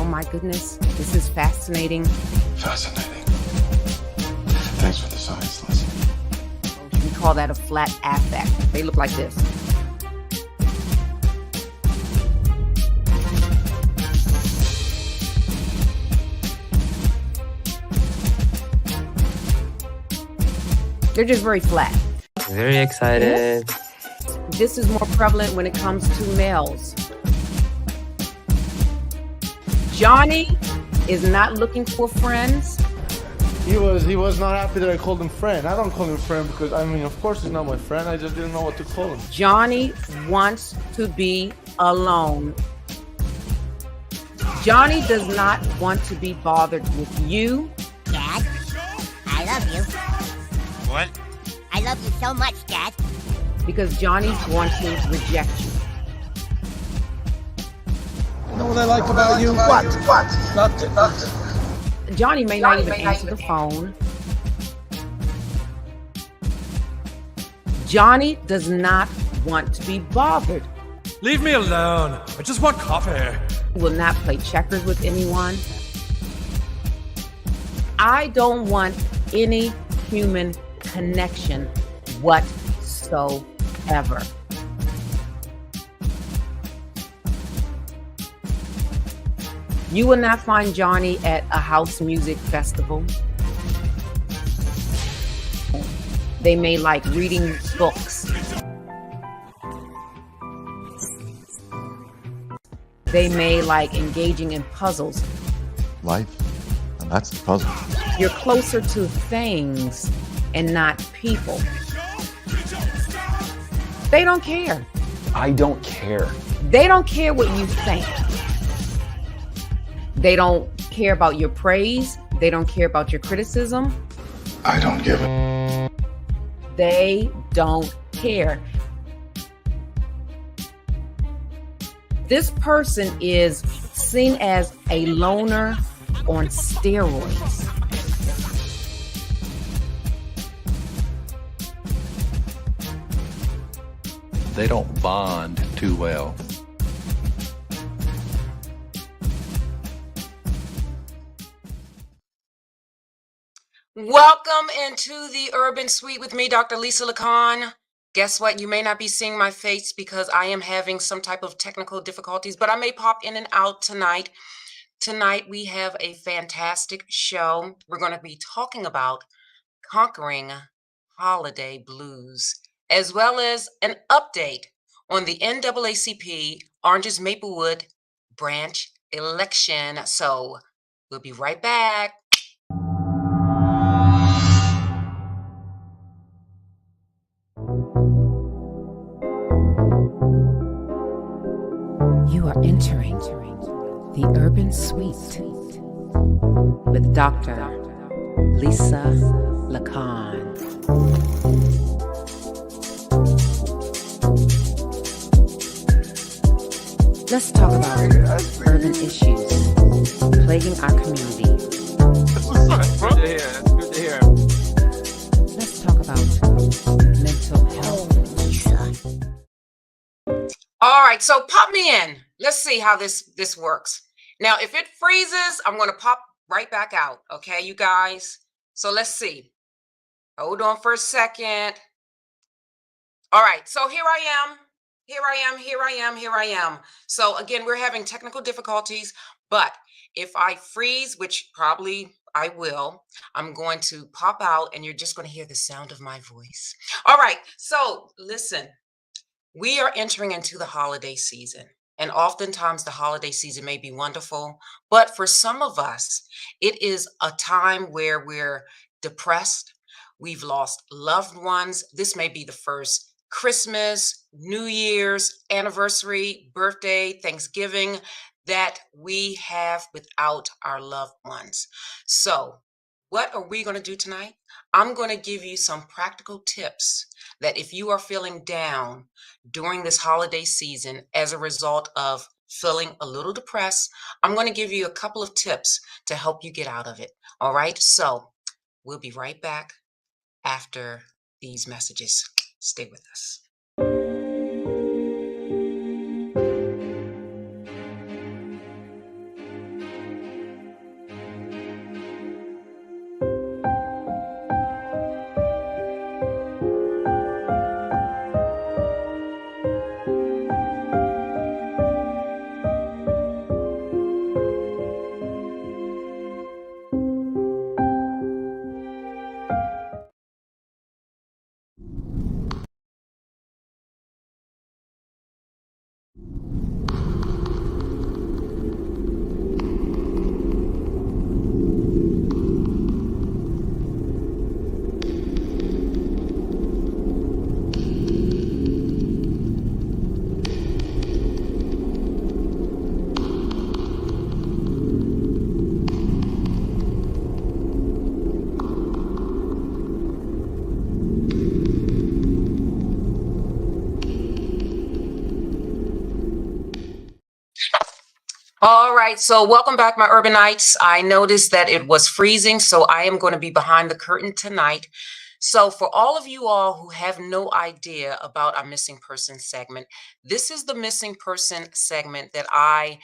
Oh my goodness, this is fascinating. Fascinating. Thanks for the science lesson. We call that a flat affect. They look like this. They're just very flat. Very excited. This is more prevalent when it comes to males. Johnny is not looking for friends. He was not happy that I called him friend. I don't call him friend because, I mean, of course he's not my friend. I just didn't know what to call him. Johnny wants to be alone. Johnny does not want to be bothered with you. Dad, I love you. What? I love you so much, Dad. Because Johnny's going to reject you. You know what I like about you? What? Nothing. Johnny may not even answer the phone. Johnny does not want to be bothered. Leave me alone. I just want coffee. He will not play checkers with anyone. I don't want any human connection whatsoever. You will not find Johnny at a house music festival. They may like reading books. They may like engaging in puzzles. Life, and that's the puzzle. You're closer to things and not people. They don't care. I don't care. They don't care what you think. They don't care about your praise. They don't care about your criticism. I don't give it. They don't care. This person is seen as a loner on steroids. They don't bond too well. Welcome into the Urban Suite with me, Dr. Lisa Lacan. Guess what? You may not be seeing my face because I am having some type of technical difficulties, but I may pop in and out tonight. Tonight, we have a fantastic show. We're going to be talking about conquering holiday blues, as well as an update on the NAACP Oranges Maplewood Branch election. So we'll be right back. You are entering the Urban Suite with Dr. Lisa Lacan. Let's talk about urban issues plaguing our community. That's good to hear. That's good to hear. Let's talk about mental health. All right, so pop me in. Let's see how this works. Now, if it freezes, I'm going to pop right back out. Okay, you guys? So let's see. Hold on for a second. All right, so here I am. Here I am. So again, we're having technical difficulties, but if I freeze, which probably I will, I'm going to pop out and you're just going to hear the sound of my voice. All right, so listen, we are entering into the holiday season. And oftentimes the holiday season may be wonderful, but for some of us, it is a time where we're depressed. We've lost loved ones. This may be the first Christmas, New Year's, anniversary, birthday, Thanksgiving that we have without our loved ones. So what are we going to do tonight? I'm going to give you some practical tips that if you are feeling down during this holiday season as a result of feeling a little depressed, I'm going to give you a couple of tips to help you get out of it. All right. So we'll be right back after these messages. Stay with us. right, so welcome back, my urbanites. I noticed that it was freezing, so I am going to be behind the curtain tonight. So for all of you all who have no idea about our missing person segment, this is the missing person segment that I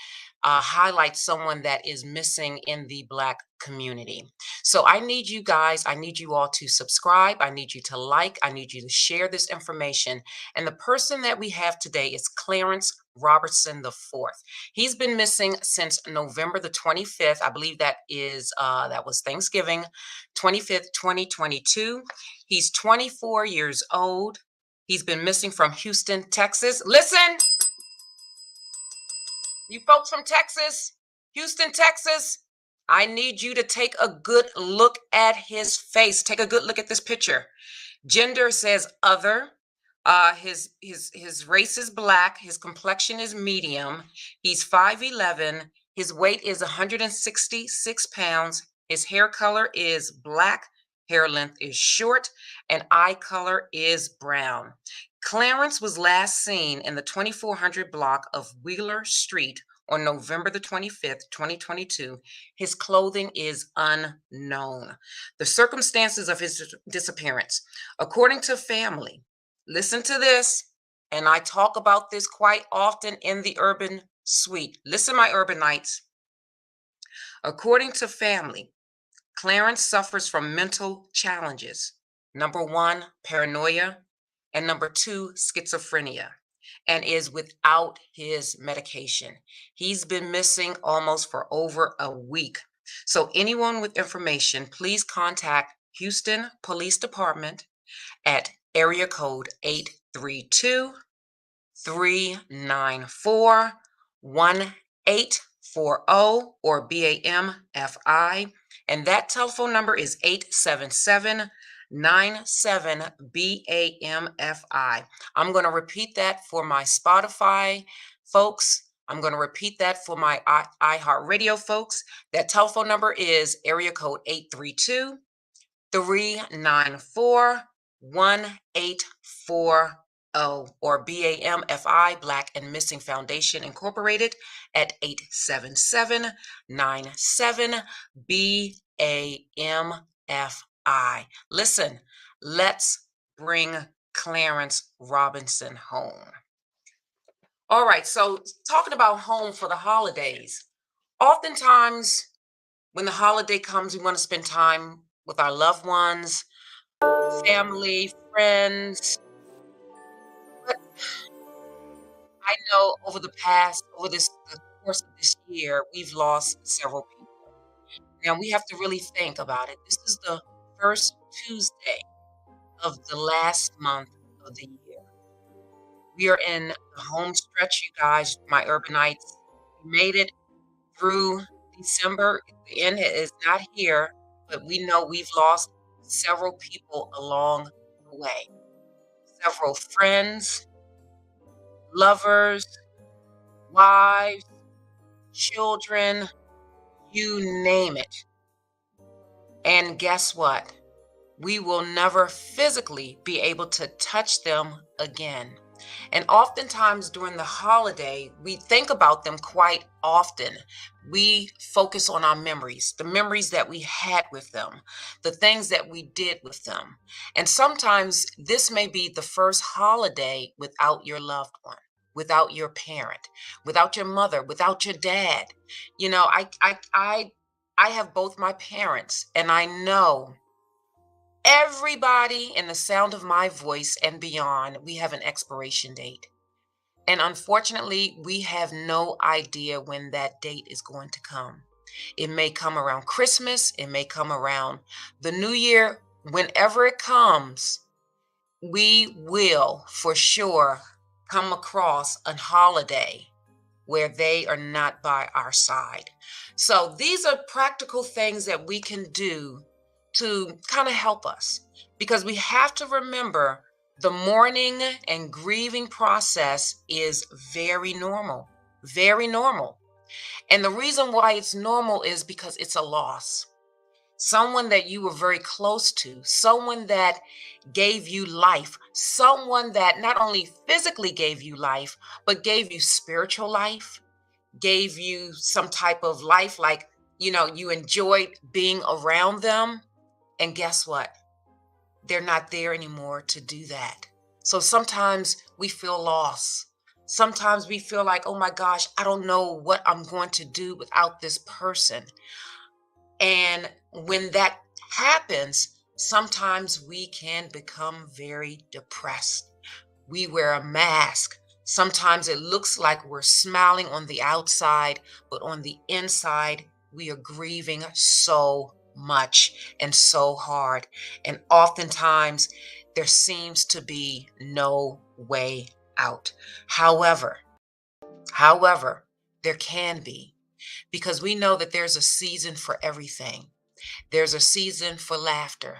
highlight someone that is missing in the Black community. So I need you guys, I need you all to subscribe. I need you to like, I need you to share this information. And the person that we have today is Clarence Robertson IV. He's been missing since November the 25th. I believe that was Thanksgiving, 25th, 2022. He's 24 years old. He's been missing from Houston, Texas. Listen, you folks from Texas, Houston, Texas, I need you to take a good look at his face. Take a good look at this picture. Gender says other. His race is Black. His complexion is medium. He's 5'11". His weight is 166 pounds. His hair color is black. Hair length is short, and eye color is brown. Clarence was last seen in the 2400 block of Wheeler Street on November the 25th, 2022. His clothing is unknown. The circumstances of his disappearance, according to family, listen to this, and I talk about this quite often in the Urban Suite. Listen, my urbanites. According to family, Clarence suffers from mental challenges. Number 1, paranoia, and number 2, schizophrenia, and is without his medication. He's been missing almost for over a week. So anyone with information, please contact Houston Police Department at area code 832-394-1840 or BAMFI. And that telephone number is 877-97-BAMFI. I'm going to repeat that for my Spotify folks. I'm going to repeat that for my iHeartRadio folks. That telephone number is area code 832-394-1840 or BAMFI, Black and Missing Foundation Incorporated, at 877-97-BAMFI. Listen, let's bring Clarence Robinson home. All right, so talking about home for the holidays. Oftentimes, when the holiday comes, we want to spend time with our loved ones, family, friends. But I know over the course of this year, we've lost several people. Now we have to really think about it. This is the first Tuesday of the last month of the year. We are in the home stretch, you guys, my urbanites. We made it through December. The end is not here, but we know we've lost several people along the way. Several friends, lovers, wives, children, you name it. And guess what? We will never physically be able to touch them again. And oftentimes during the holiday, we think about them quite often. We focus on our memories, the memories that we had with them, the things that we did with them. And sometimes this may be the first holiday without your loved one, without your parent, without your mother, without your dad. You know, I have both my parents, and I know everybody in the sound of my voice and beyond, we have an expiration date. And unfortunately, we have no idea when that date is going to come. It may come around Christmas. It may come around the new year. Whenever it comes, we will for sure come across a holiday where they are not by our side. So these are practical things that we can do to kind of help us, because we have to remember the mourning and grieving process is very normal, very normal. And the reason why it's normal is because it's a loss. Someone that you were very close to, someone that gave you life, someone that not only physically gave you life, but gave you spiritual life, gave you some type of life, like, you enjoyed being around them. And guess what? They're not there anymore to do that. So sometimes we feel lost. Sometimes we feel like, oh my gosh, I don't know what I'm going to do without this person. And when that happens, sometimes we can become very depressed. We wear a mask. Sometimes it looks like we're smiling on the outside, but on the inside, we are grieving so much and so hard. And oftentimes, there seems to be no way out. However, there can be, because we know that there's a season for everything. There's a season for laughter.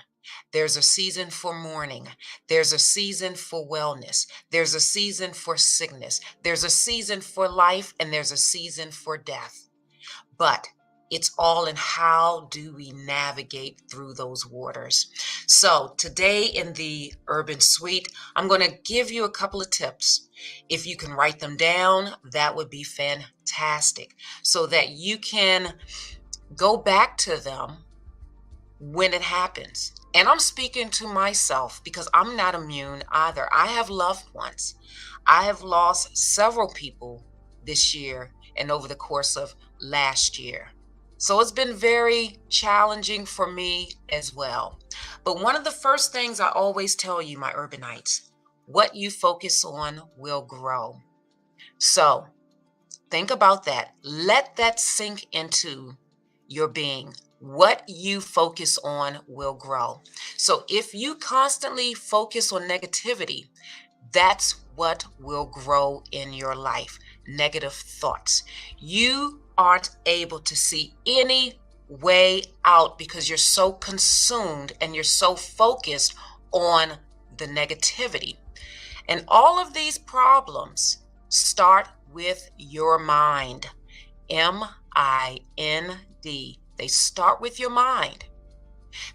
There's a season for mourning. There's a season for wellness. There's a season for sickness. There's a season for life, and there's a season for death. But it's all in how do we navigate through those waters. So today in the Urban Suite, I'm going to give you a couple of tips. If you can write them down, that would be fantastic, so that you can go back to them when it happens. And I'm speaking to myself because I'm not immune either. I have loved ones. I have lost several people this year and over the course of last year. So it's been very challenging for me as well. But one of the first things I always tell you, my urbanites, what you focus on will grow. So think about that. Let that sink into your being. What you focus on will grow. So if you constantly focus on negativity, that's what will grow in your life. Negative thoughts. You aren't able to see any way out because you're so consumed and you're so focused on the negativity. And all of these problems start with your mind. M-I-N-D. They start with your mind,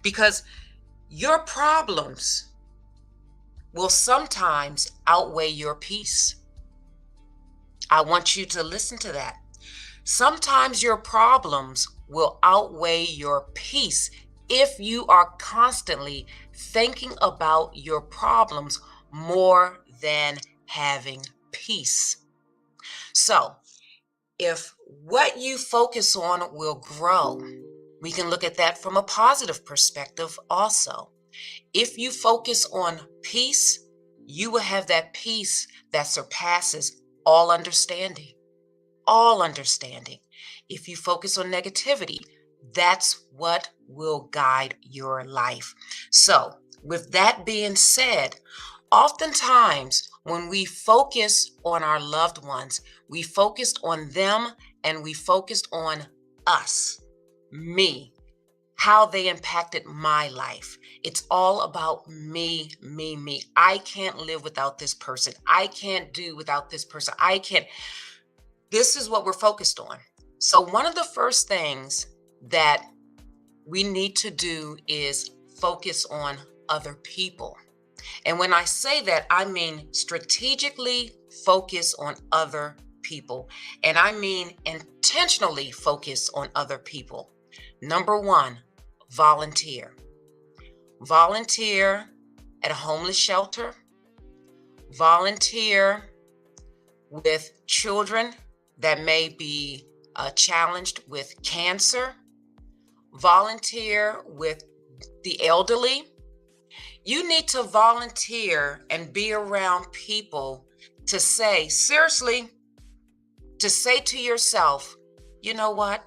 because your problems will sometimes outweigh your peace. I want you to listen to that. Sometimes your problems will outweigh your peace if you are constantly thinking about your problems more than having peace. So, if what you focus on will grow, we can look at that from a positive perspective also. If you focus on peace, you will have that peace that surpasses all understanding. All understanding. If you focus on negativity, that's what will guide your life. So, with that being said, oftentimes when we focus on our loved ones, we focused on them and we focused on us, me, how they impacted my life. It's all about me, me, me. I can't live without this person. I can't do without this person. I can't. This is what we're focused on. So one of the first things that we need to do is focus on other people. And when I say that, I mean strategically focus on other people. And I mean intentionally focus on other people. Number one, volunteer. Volunteer at a homeless shelter. Volunteer with children that may be challenged with cancer. Volunteer with the elderly. You need to volunteer and be around people to say, seriously, to say to yourself, you know what?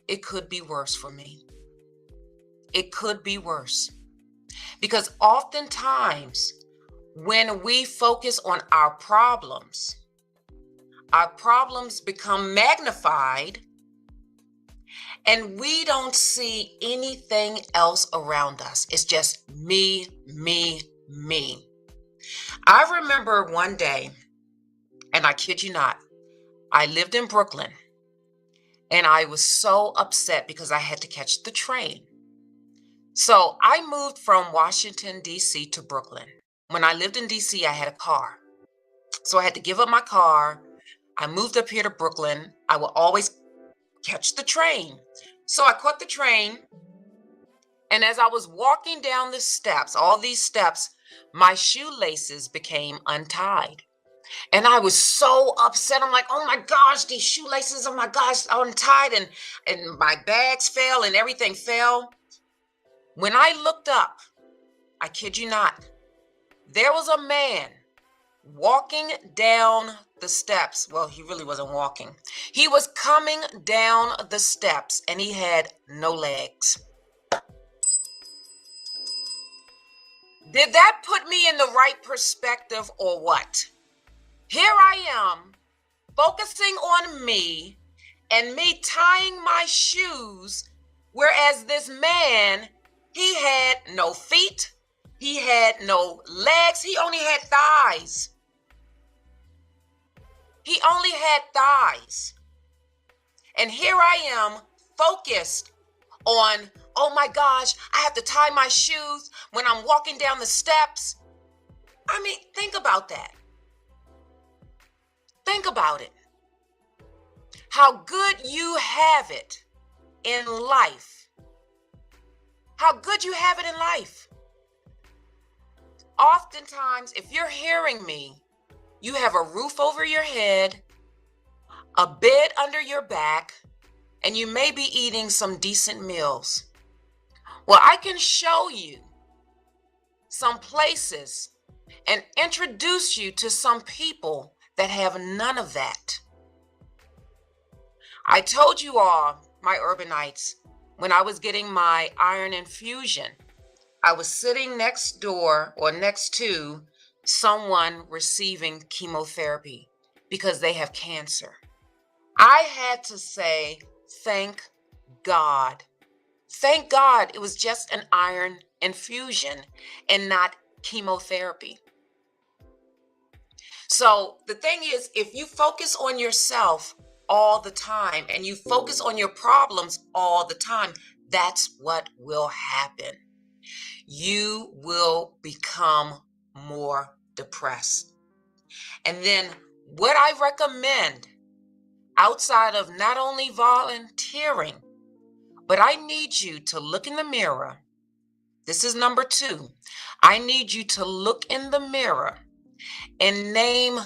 It could be worse for me. It could be worse. Because oftentimes, when we focus on our problems become magnified, and we don't see anything else around us. It's just me, me, me. I remember one day, and I kid you not, I lived in Brooklyn, and I was so upset because I had to catch the train. So I moved from Washington, D.C. to Brooklyn. When I lived in D.C., I had a car. So I had to give up my car, I moved up here to Brooklyn. I will always catch the train. So I caught the train. And as I was walking down the steps, all these steps, my shoelaces became untied. And I was so upset. I'm like, oh my gosh, these shoelaces, oh my gosh, are untied. And my bags fell and everything fell. When I looked up, I kid you not, there was a man walking down the steps. Well, he really wasn't walking. He was coming down the steps and he had no legs. Did that put me in the right perspective or what? Here I am focusing on me and me tying my shoes, whereas this man, he had no feet, he had no legs, he only had thighs. He only had thighs. And here I am focused on, oh my gosh, I have to tie my shoes when I'm walking down the steps. I mean, think about that. Think about it. How good you have it in life. How good you have it in life. Oftentimes, if you're hearing me, you have a roof over your head, a bed under your back, and you may be eating some decent meals. Well, I can show you some places and introduce you to some people that have none of that. I told you all, my urbanites, when I was getting my iron infusion, I was sitting next door or next to someone receiving chemotherapy because they have cancer. I had to say, thank God. Thank God it was just an iron infusion and not chemotherapy. So the thing is, if you focus on yourself all the time and you focus on your problems all the time, that's what will happen. You will become more depressed. And then what I recommend, outside of not only volunteering, but I need you to look in the mirror. This is number 2. I need you to look in the mirror and name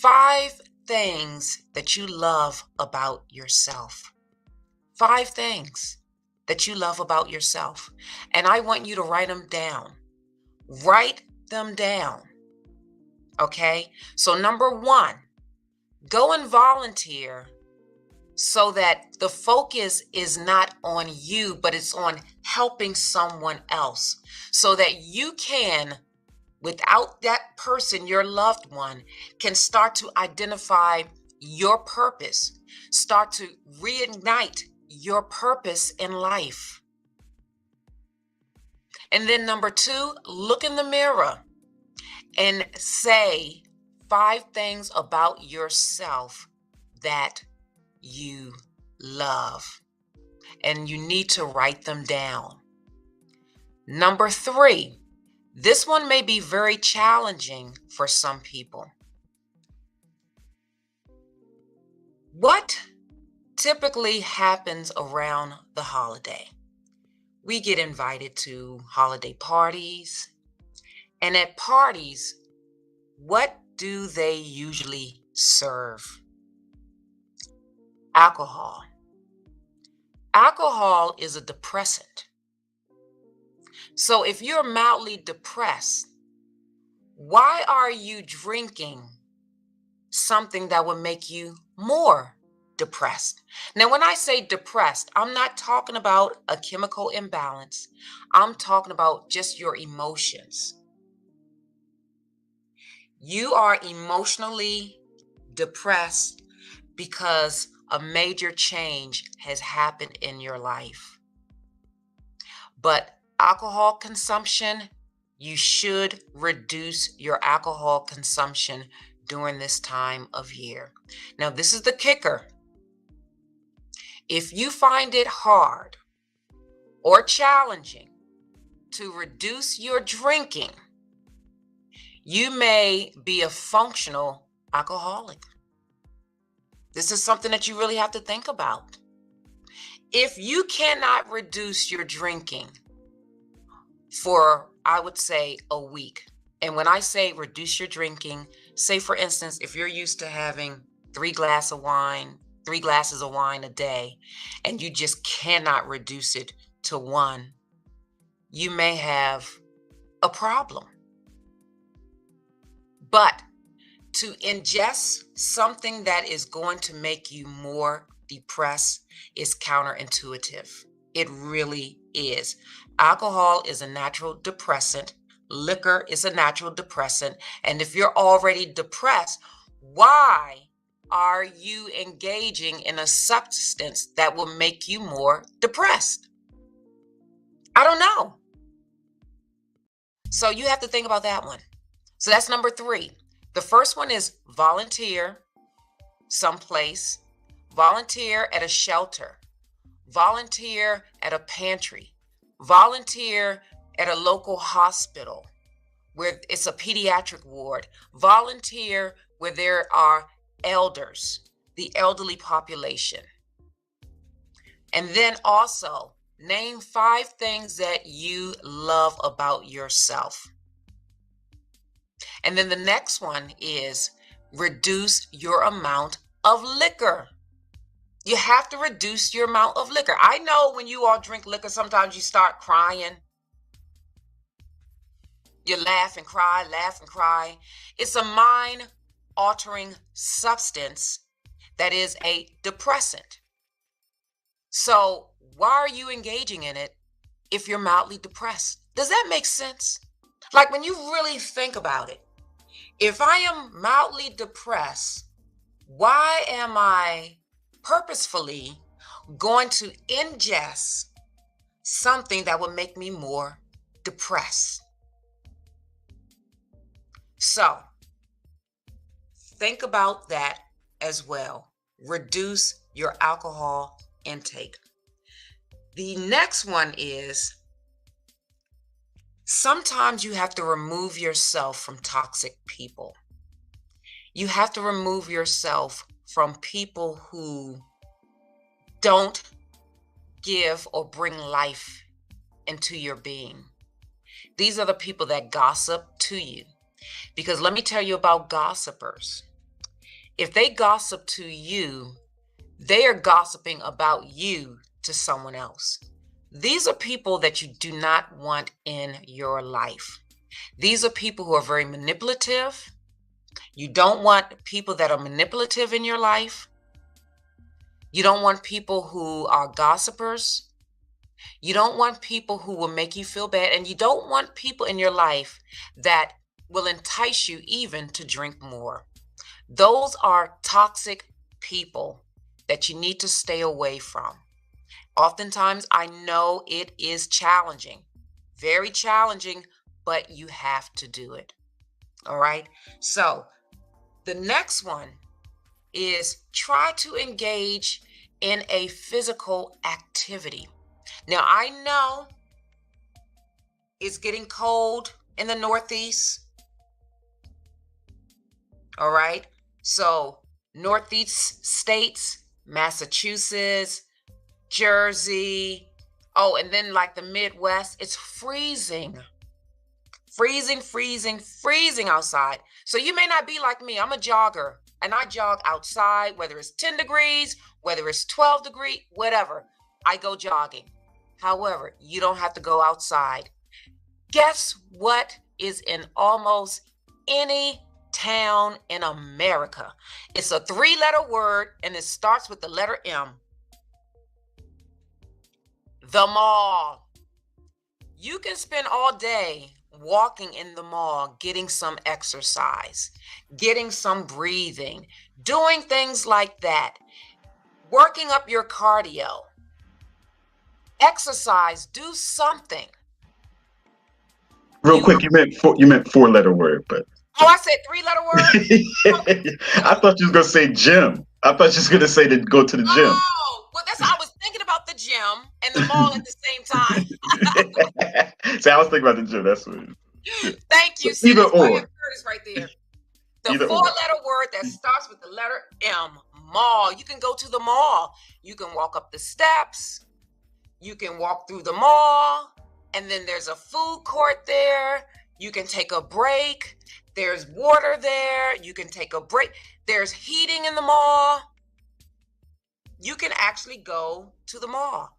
5 things that you love about yourself. 5 things that you love about yourself. And I want you to write them down. Write them down. Okay? So number 1, go and volunteer so that the focus is not on you, but it's on helping someone else. So that you can, without that person, your loved one, can start to identify your purpose, start to reignite your purpose in life. And then number 2, look in the mirror and say 5 things about yourself that you love. And you need to write them down. Number 3, this one may be very challenging for some people. What typically happens around the holiday? We get invited to holiday parties. And at parties, what do they usually serve? Alcohol. Alcohol is a depressant. So if you're mildly depressed, why are you drinking something that would make you more depressed? Now, when I say depressed, I'm not talking about a chemical imbalance. I'm talking about just your emotions. You are emotionally depressed because a major change has happened in your life. But alcohol consumption, you should reduce your alcohol consumption during this time of year. Now, this is the kicker. If you find it hard or challenging to reduce your drinking, you may be a functional alcoholic. This is something that you really have to think about. If you cannot reduce your drinking for, I would say, a week, and when I say reduce your drinking, say for instance, if you're used to having 3 glasses of wine a day, and you just cannot reduce it to 1, you may have a problem. But to ingest something that is going to make you more depressed is counterintuitive. It really is. Alcohol is a natural depressant. Liquor is a natural depressant. And if you're already depressed, why are you engaging in a substance that will make you more depressed? I don't know. So you have to think about that one. So that's number 3. The first one is volunteer someplace, volunteer at a shelter, volunteer at a pantry, volunteer at a local hospital where it's a pediatric ward, volunteer where there are elders, the elderly population. And then also name 5 things that you love about yourself. And then the next one is reduce your amount of liquor. You have to reduce your amount of liquor. I know when you all drink liquor, sometimes you start crying. You laugh and cry, laugh and cry. It's a mind-altering substance that is a depressant. So why are you engaging in it if you're mildly depressed? Does that make sense? Like when you really think about it, if I am mildly depressed, why am I purposefully going to ingest something that will make me more depressed? So think about that as well. Reduce your alcohol intake. The next one is sometimes you have to remove yourself from toxic people. You have to remove yourself from people who don't give or bring life into your being. These are the people that gossip to you. Because let me tell you about gossipers. If they gossip to you, they are gossiping about you to someone else. These are people that you do not want in your life. These are people who are very manipulative. You don't want people that are manipulative in your life. You don't want people who are gossipers. You don't want people who will make you feel bad. And you don't want people in your life that will entice you even to drink more. Those are toxic people that you need to stay away from. Oftentimes, I know it is challenging, very challenging, but you have to do it. All right. So the next one is try to engage in a physical activity. Now, I know it's getting cold in the Northeast. All right. So Northeast states, Massachusetts, Jersey. Oh, and then like the Midwest, it's freezing. Freezing outside. So you may not be like me. I'm a jogger and I jog outside, whether it's 10 degrees, whether it's 12 degrees, whatever. I go jogging. However, you don't have to go outside. Guess what is in almost any town in America? It's a 3-letter word and it starts with the letter M. The mall. You can spend all day walking in the mall, getting some exercise, getting some breathing, doing things like that, working up your cardio. Exercise, do something. Real quick, you meant 4-letter word, but oh, I said 3-letter word. I thought you was gonna say gym. I thought you was gonna say to go to the gym. Oh, well, that's I was thinking about the gym and the mall at the same time. See, I was thinking about the gym. That's what. Thank you. So either or. Curtis right there. The Either 4-letter word that starts with the letter M, mall. You can go to the mall. You can walk up the steps. You can walk through the mall. And then there's a food court there. You can take a break. There's water there. You can take a break. There's heating in the mall. You can actually go to the mall.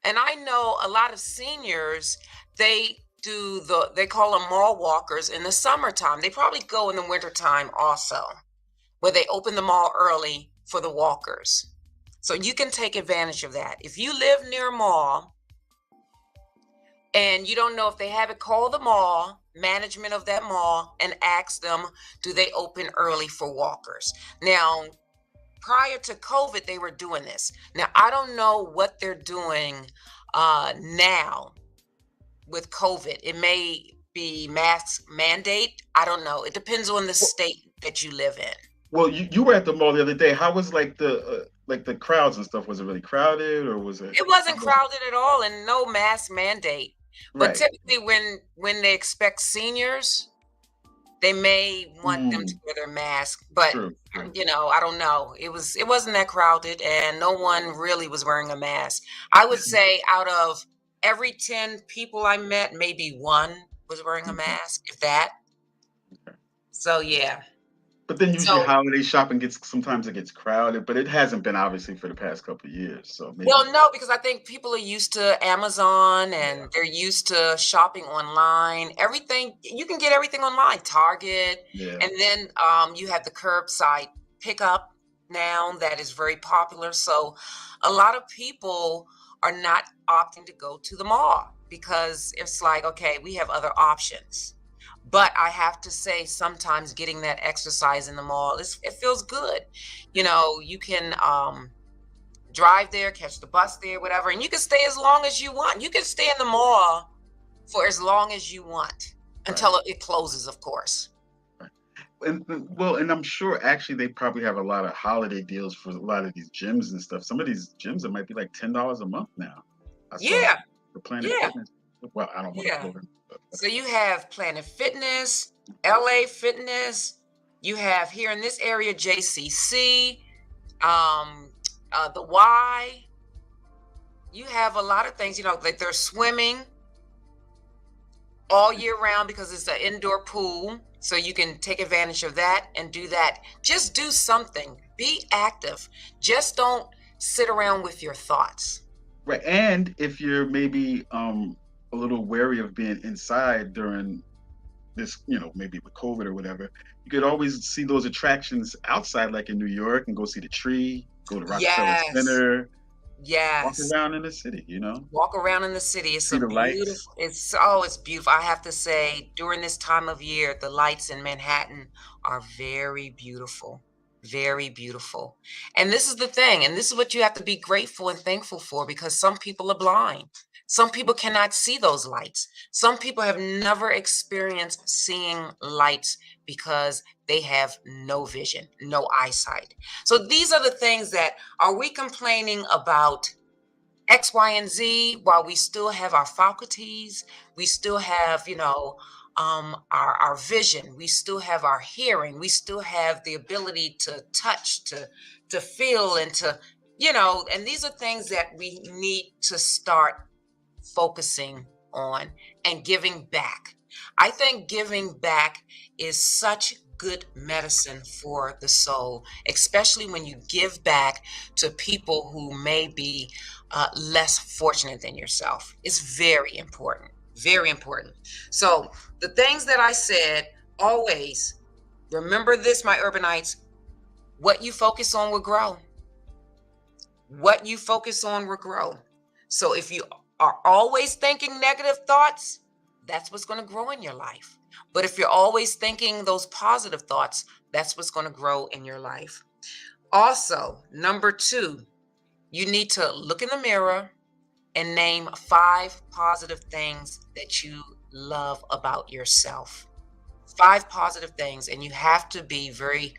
And I know a lot of seniors, they call them mall walkers in the summertime. They probably go in the wintertime also, where they open the mall early for the walkers. So you can take advantage of that. If you live near a mall and you don't know if they have it, call the mall, management of that mall, and ask them, do they open early for walkers? Now, prior to COVID, they were doing this. Now, I don't know what they're doing now with COVID. It may be mask mandate. I don't know. It depends on the state that you live in. Well, you were at the mall the other day. How was like the crowds and stuff? Was it really crowded, or was it? It wasn't crowded at all, and no mask mandate. But Right. typically, when they expect seniors, they may want them to wear their mask. But True. I don't know. It wasn't that crowded, and no one really was wearing a mask. I would say out of every 10 people I met, maybe one was wearing a mask, if that. So yeah. But then usually So holiday shopping sometimes it gets crowded, but it hasn't been obviously for the past couple of years. So maybe. well, no, because I think people are used to Amazon and they're used to shopping online. Everything you can get everything online, Target, Yeah. and then you have the curbside pickup now that is very popular. So a lot of people are not opting to go to the mall because it's like, okay, we have other options. But I have to say, sometimes getting that exercise in the mall, it feels good. You can drive there, catch the bus there, whatever, and you can stay as long as you want. You can stay in the mall for as long as you want until it closes, of course. And I'm sure actually they probably have a lot of holiday deals for a lot of these gyms and stuff. Some of these gyms, it might be like $10 a month now. I saw Yeah, the Planet yeah, Fitness. Well, I don't want yeah. to quote them. So you have Planet Fitness, LA Fitness. You have here in this area JCC, the Y. You have a lot of things. Like they're swimming all year round because it's an indoor pool. So you can take advantage of that and do that. Just do something. Be active. Just don't sit around with your thoughts. Right. And if you're maybe a little wary of being inside during this, maybe with COVID or whatever, you could always see those attractions outside, like in New York, and go see the tree, go to Rockefeller Yes. Center, walk Yes. around in the city, Walk around in the city. It's see a the lights. beautiful, it's beautiful. I have to say, during this time of year, the lights in Manhattan are very beautiful. Very beautiful. And this is the thing, and this is what you have to be grateful and thankful for, because some people are blind. Some people cannot see those lights. Some people have never experienced seeing lights because they have no vision, no eyesight. So these are the things that, are we complaining about X, Y, and Z while we still have our faculties? We still have, our vision. We still have our hearing. We still have the ability to touch, to feel, and and these are things that we need to start focusing on and giving back. I think giving back is such good medicine for the soul, especially when you give back to people who may be less fortunate than yourself. It's very important, very important. So the things that I said, always remember this, my urbanites: what you focus on will grow. What you focus on will grow. So if you are always thinking negative thoughts, that's what's going to grow in your life. But if you're always thinking those positive thoughts, that's what's going to grow in your life. Also, number 2, you need to look in the mirror and name 5 positive things that you love about yourself. 5 positive things, and you have to be very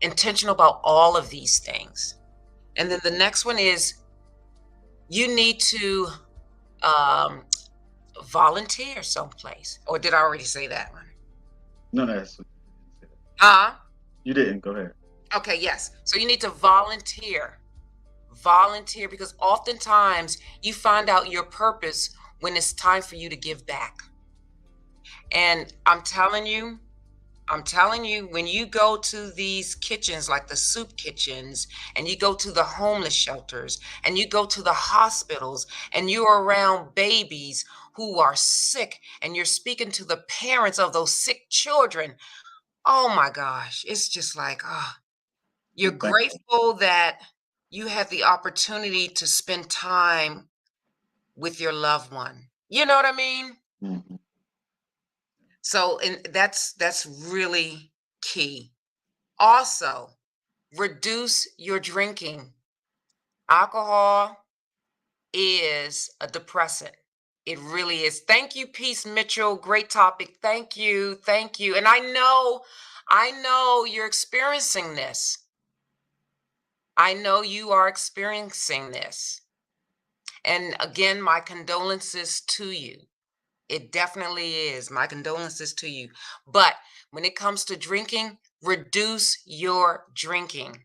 intentional about all of these things. And then the next one is, you need to volunteer someplace. Or did I already say that one? No, Huh? you didn't. Go ahead. Okay, yes. So you need to volunteer. Volunteer, because oftentimes you find out your purpose when it's time for you to give back. And I'm telling you, when you go to these kitchens, like the soup kitchens, and you go to the homeless shelters, and you go to the hospitals, and you're around babies who are sick, and you're speaking to the parents of those sick children, oh my gosh, it's just like, you're I'm thankful. grateful that you had the opportunity to spend time with your loved one. You know what I mean? Mhm. So, and that's really key. Also, reduce your drinking. Alcohol is a depressant. It really is. Thank you, Peace Mitchell. Great topic. Thank you. Thank you. And I know you're experiencing this. I know you are experiencing this. And again, my condolences to you. It definitely is. My condolences to you. But when it comes to drinking, reduce your drinking,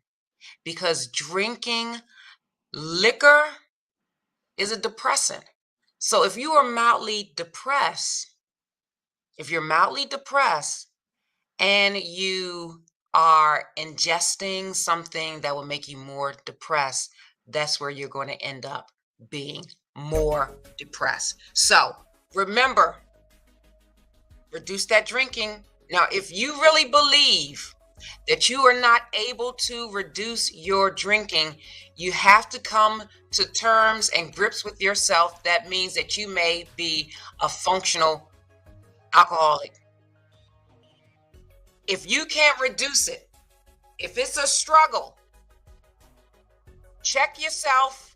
because drinking liquor is a depressant. So if you're mildly depressed and you are ingesting something that will make you more depressed, that's where you're going to end up being more depressed. So remember, reduce that drinking. Now, if you really believe that you are not able to reduce your drinking, you have to come to terms and grips with yourself. That means that you may be a functional alcoholic. If you can't reduce it, if it's a struggle, check yourself.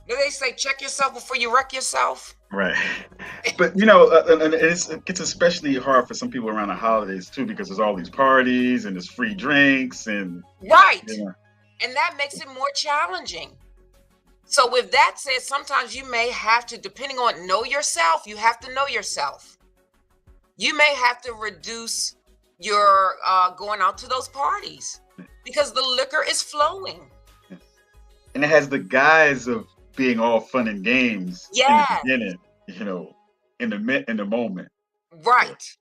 They say check yourself before you wreck yourself. Right. But and it gets especially hard for some people around the holidays too, because there's all these parties and there's free drinks and Right. you know. And that makes it more challenging. So with that said, sometimes you may have to, depending on know yourself, you have to know yourself. You may have to reduce your going out to those parties because the liquor is flowing. And it has the guise of being all fun and games in the Yeah, beginning, in the moment. right.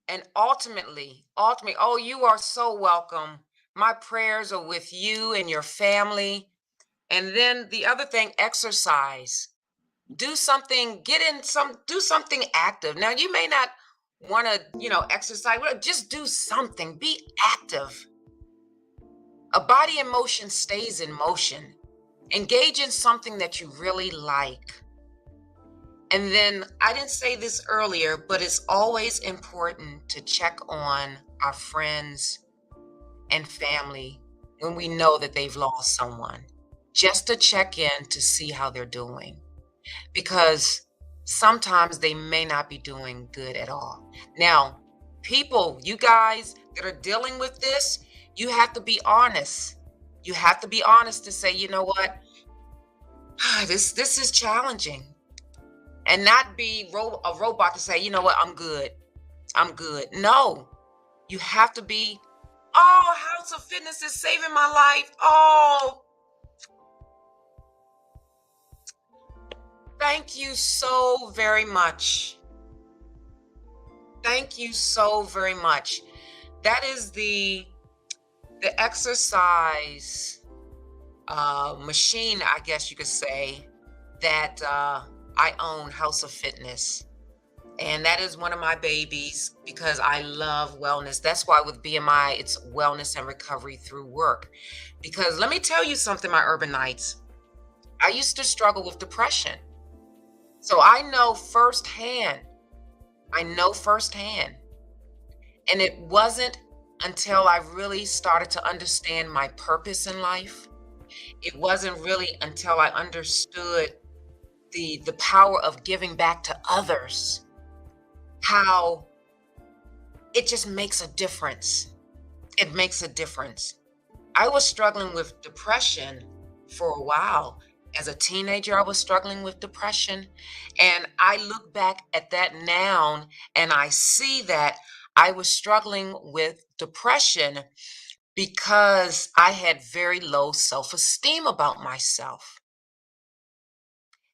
And ultimately, oh, you are so welcome. My prayers are with you and your family. And then the other thing, exercise. Do something, do something active. Now, you may not want to, exercise, well, just do something, be active. A body in motion stays in motion. Engage in something that you really like. And then I didn't say this earlier, but it's always important to check on our friends and family when we know that they've lost someone, just to check in to see how they're doing, because sometimes they may not be doing good at all. Now, people, you guys that are dealing with this, you have to be honest. You have to be honest to say, you know what? This is challenging. And not be a robot to say, you know what, I'm good. I'm good. No, you have to be, oh, House of Fitness is saving my life. Oh, thank you so very much. Thank you so very much. That is the exercise machine, I guess you could say, that I own, House of Fitness. And that is one of my babies because I love wellness. That's why with BMI, it's wellness and recovery through work. Because let me tell you something, my urbanites. I used to struggle with depression. So I know firsthand. And it wasn't until I really started to understand my purpose in life. It wasn't really until I understood the power of giving back to others, how it just makes a difference. It makes a difference. I was struggling with depression for a while. As a teenager, I was struggling with depression. And I look back at that now and I see that I was struggling with depression because I had very low self-esteem about myself.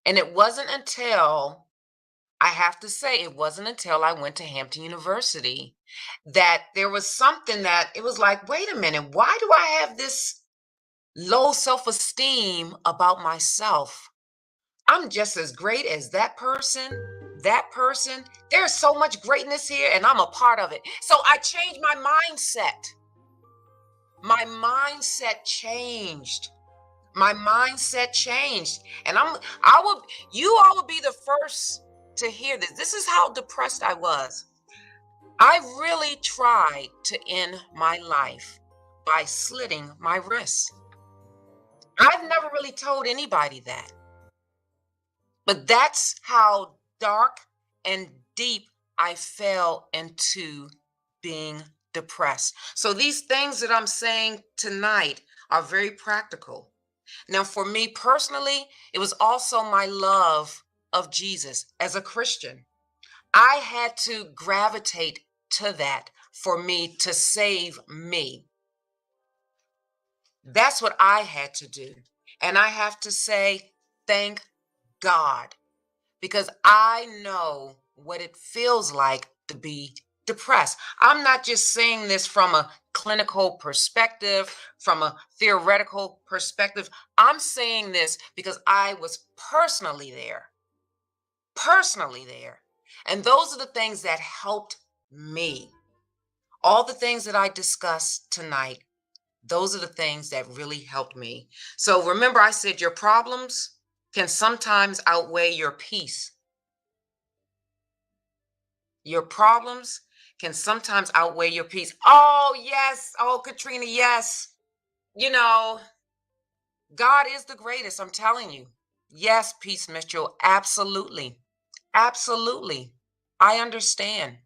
And it wasn't until, I have to say, it wasn't until I went to Hampton University that there was something that it was like, wait a minute, why do I have this low self-esteem about myself? I'm just as great as that person, that person. There's so much greatness here, and I'm a part of it. So I changed my mindset. My mindset changed. My mindset changed. And you all will be the first to hear this. This is how depressed I was. I really tried to end my life by slitting my wrists. I've never really told anybody that. But that's how dark and deep I fell into being depressed. So these things that I'm saying tonight are very practical. Now, for me personally, it was also my love of Jesus as a Christian. I had to gravitate to that for me to save me. That's what I had to do. And I have to say, thank God, because I know what it feels like to be depressed. I'm not just saying this from a clinical perspective, from a theoretical perspective. I'm saying this because I was personally there. Personally there. And those are the things that helped me. All the things that I discussed tonight, those are the things that really helped me. So remember, I said your problems can sometimes outweigh your peace. Your problems can sometimes outweigh your peace. Oh, yes. Oh, Katrina, yes. You know, God is the greatest, I'm telling you. Yes, Peace Mitchell, absolutely. Absolutely. I understand.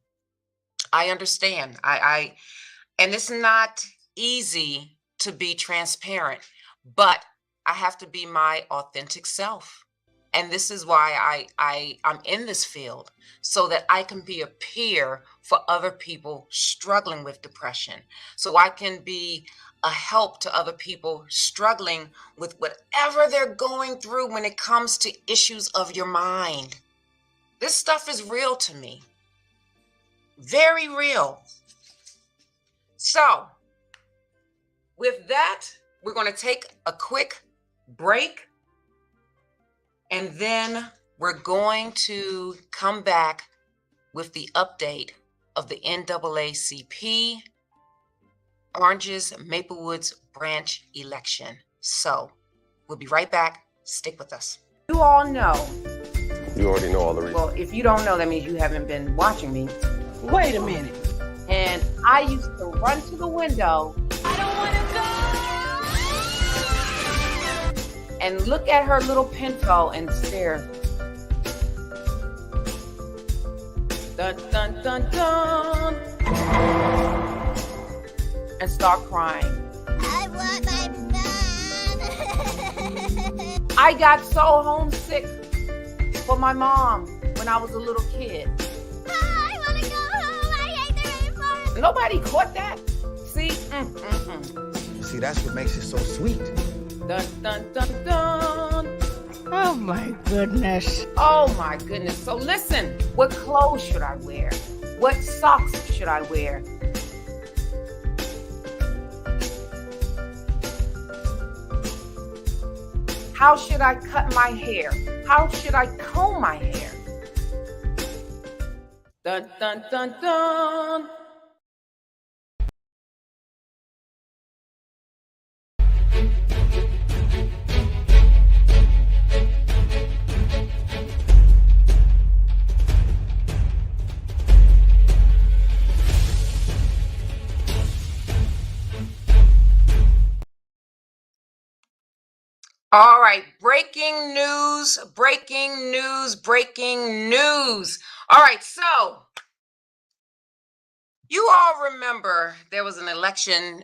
I understand. And it's not easy to be transparent, but I have to be my authentic self. And this is why I'm in this field, so that I can be a peer for other people struggling with depression. So I can be a help to other people struggling with whatever they're going through when it comes to issues of your mind. This stuff is real to me. Very real. So with that, we're going to take a quick break. And then we're going to come back with the update of the NAACP Oranges Maplewood Branch election. So we'll be right back. Stick with us. You all know. You already know all the reasons. Well, if you don't know, that means you haven't been watching me. Wait a minute. And I used to run to the window. I don't want to go. And look at her little pinto and stare. Dun, dun, dun, dun. And start crying. I want my mom. I got so homesick for my mom when I was a little kid. I want to go home. I hate the rainforest. Nobody caught that. See? See, that's what makes it so sweet. Dun, dun, dun, dun. Oh my goodness. Oh my goodness. So listen, what clothes should I wear? What socks should I wear? How should I cut my hair? How should I comb my hair? Dun, dun, dun, dun. All right, breaking news, breaking news, breaking news. All right, so you all remember there was an election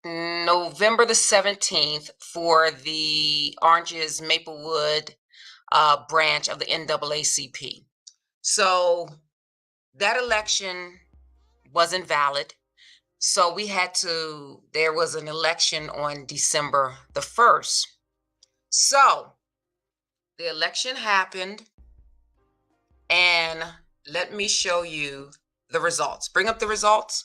November the 17th for the Oranges Maplewood branch of the NAACP. So that election wasn't valid. So there was an election on December the 1st. So the election happened, and let me show you the results. Bring up the results.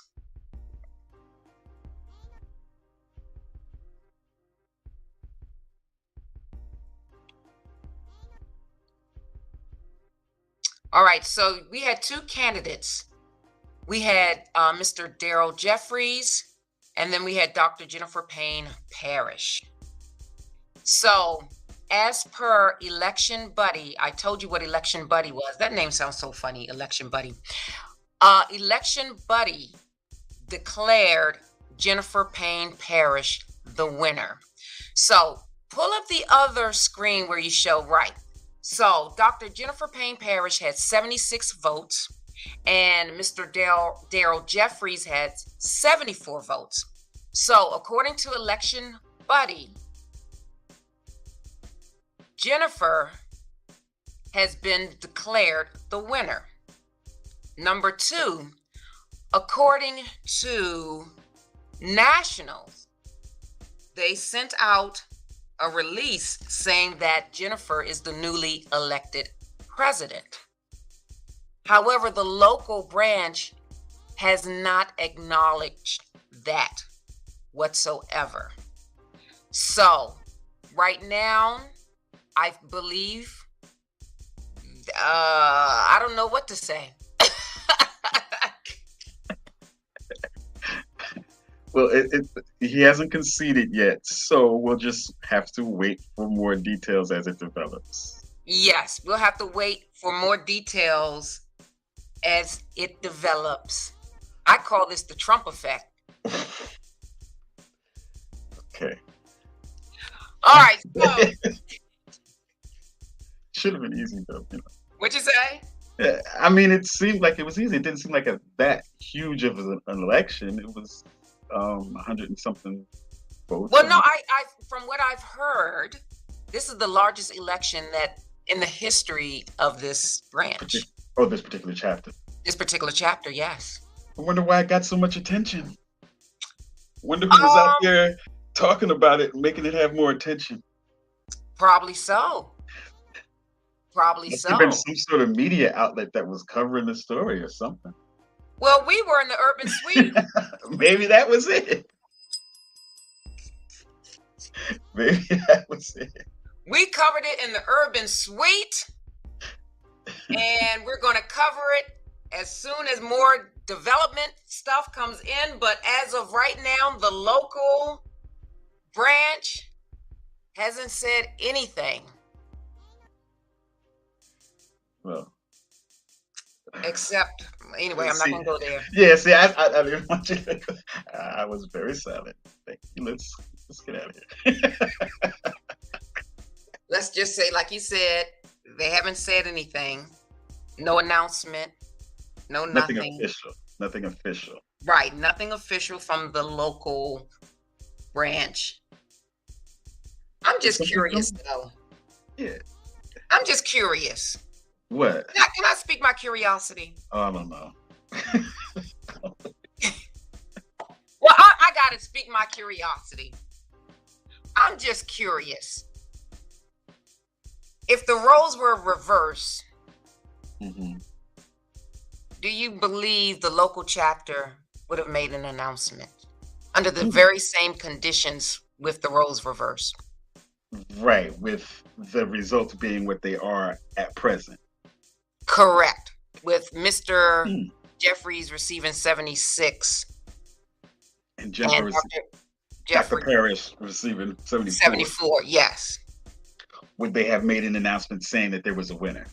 All right, so we had two candidates. We had Mr. Daryl Jeffries, and then we had Dr. Jennifer Payne Parrish. So as per Election Buddy, I told you what Election Buddy was. That name sounds so funny, Election Buddy. Election Buddy declared Jennifer Payne Parrish the winner. So pull up the other screen where you show right. So Dr. Jennifer Payne Parrish had 76 votes, and Mr. Daryl Jeffries had 74 votes. So according to Election Buddy, Jennifer has been declared the winner. Number two, according to Nationals, they sent out a release saying that Jennifer is the newly elected president. However, the local branch has not acknowledged that whatsoever. So right now, I believe, I don't know what to say. Well, he hasn't conceded yet, so we'll just have to wait for more details as it develops. Yes, we'll have to wait for more details as it develops. I call this the Trump effect. Okay. All right. So, should have been easy though. You know. What'd you say? Yeah, I mean, it seemed like it was easy. It didn't seem like that huge of an election. It was 100 and something votes. Well, no, I from what I've heard, this is the largest election that in the history of this branch. Oh, this particular chapter. This particular chapter, yes. I wonder why it got so much attention. Wonder who was out there talking about it and making it have more attention. Probably so. Probably Must so. have been some sort of media outlet that was covering the story or something. Well, we were in the urban suite. Maybe that was it. Maybe that was it. We covered it in the urban suite, and we're going to cover it as soon as more development stuff comes in. But as of right now, the local branch hasn't said anything. Well, except, anyway, I'm not going to go there. Yeah, see, I didn't want you to go. I was very silent. Thank you. Let's get out of here. Let's just say, like you said, they haven't said anything. No announcement. Nothing. Nothing official. Right. Nothing official from the local branch. I'm just curious, though. Yeah. I'm just curious. What? Can I speak my curiosity? Oh, I don't know. Well, I got to speak my curiosity. I'm just curious. If the roles were reversed, do you believe the local chapter would have made an announcement under the very same conditions with the roles reversed? Right, with the results being what they are at present. Correct. With Mr. Jeffries receiving 76. And Dr. Parrish receiving 74. 74, yes. Would they have made an announcement saying that there was a winner?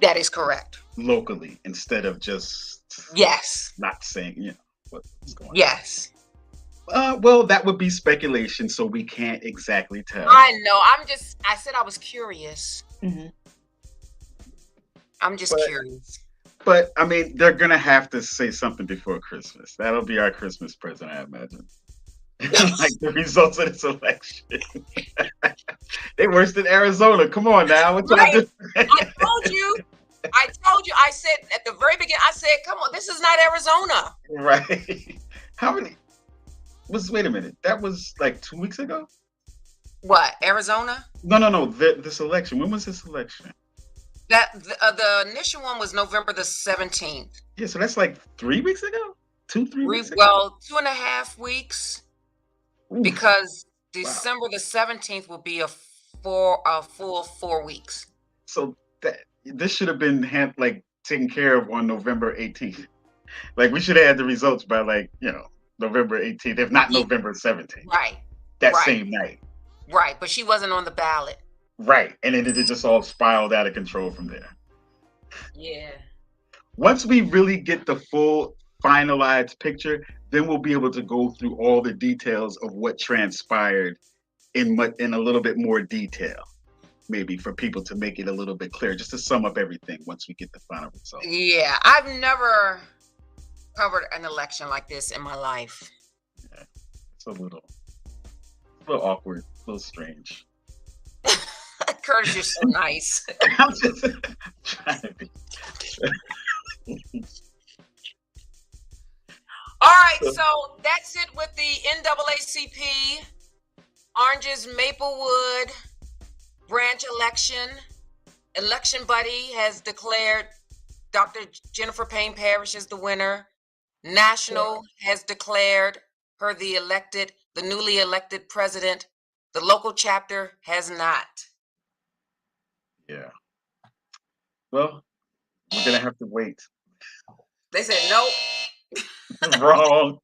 That is correct. Locally, instead of just not saying, what's going on. Yes. Well, that would be speculation, so we can't exactly tell. I know. I said I was curious. I'm just curious. But, I mean, they're going to have to say something before Christmas. That'll be our Christmas present, I imagine. Like the results of this election. They worse than Arizona. Come on now. Right. I told you. I told you, I said at the very beginning, I said, come on, this is not Arizona. Right. How many? Wait a minute. That was like 2 weeks ago. What, Arizona? No. This election. When was this election? The initial one was November the 17th. Yeah, so that's like 3 weeks ago. 3 weeks ago. Well, 2.5 weeks, Oof, because wow. December the 17th will be a full 4 weeks. So this should have been taken care of on November 18th. Like we should have had the results by November 18th, if not November 17th. Right. That right. same night. Right, but she wasn't on the ballot. Right. And then it just all spiraled out of control from there. Yeah. Once we really get the full finalized picture, then we'll be able to go through all the details of what transpired in a little bit more detail, maybe for people to make it a little bit clearer, just to sum up everything once we get the final result. Yeah, I've never covered an election like this in my life. Yeah, it's a little awkward, a little strange. Curtis, you're so nice. I'm just trying to be. All right, so that's it with the NAACP Oranges Maplewood Branch election. Election Buddy has declared Dr. Jennifer Payne Parrish as the winner. National has declared her the newly elected president. The local chapter has not. Yeah. Well, we're gonna have to wait. They said nope. Wrong.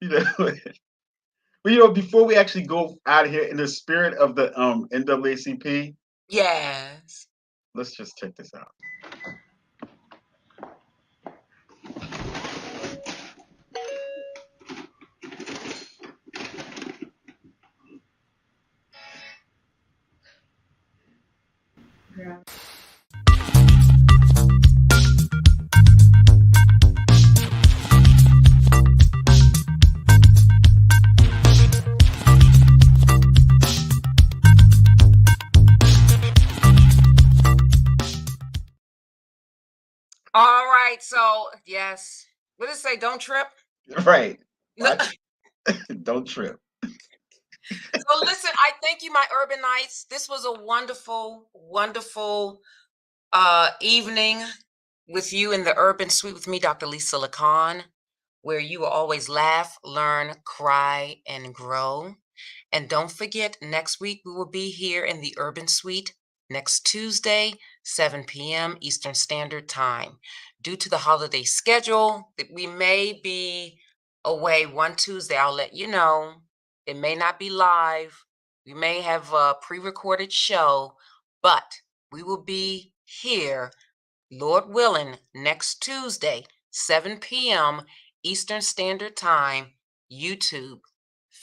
But before we actually go out of here, in the spirit of the NAACP, Yes. let's just check this out. All right, so yes. What does it say? Don't trip? Right. Don't trip. So listen, I thank you, my urbanites. This was a wonderful, wonderful evening with you in the Urban Suite with me, Dr. Lisa Lacan, where you will always laugh, learn, cry, and grow. And don't forget, next week we will be here in the Urban Suite next Tuesday, 7 p.m. Eastern Standard Time. Due to the holiday schedule, that we may be away one Tuesday. I'll let you know. It may not be live. We may have a pre-recorded show, but we will be here, Lord willing, next Tuesday, 7 p.m. Eastern Standard Time, YouTube,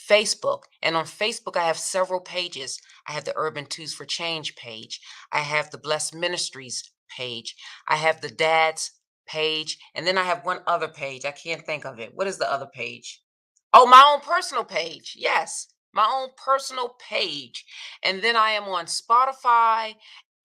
Facebook. And on Facebook, I have several pages. I have the Urban Twos for Change page. I have the Blessed Ministries page. I have the Dads page. And then I have one other page. I can't think of it. What is the other page? Oh, my own personal page. Yes, my own personal page. And then I am on Spotify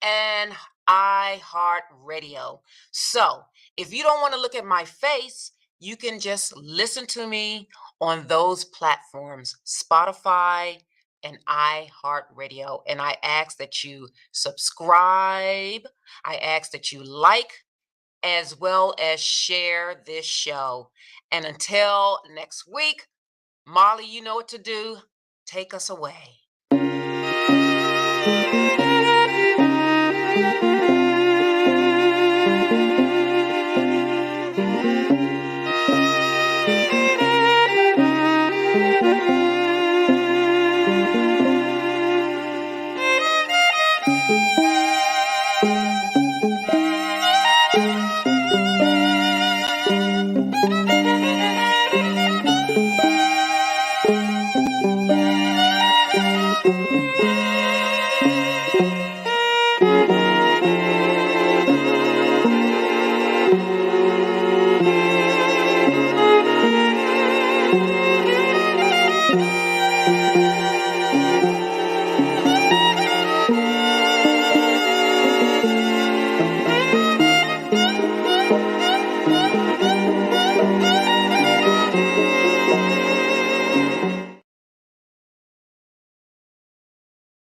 and iHeartRadio. So if you don't want to look at my face, you can just listen to me on those platforms, Spotify and iHeartRadio. And I ask that you subscribe. I ask that you like, as well as share this show. And until next week, Molly, you know what to do. Take us away.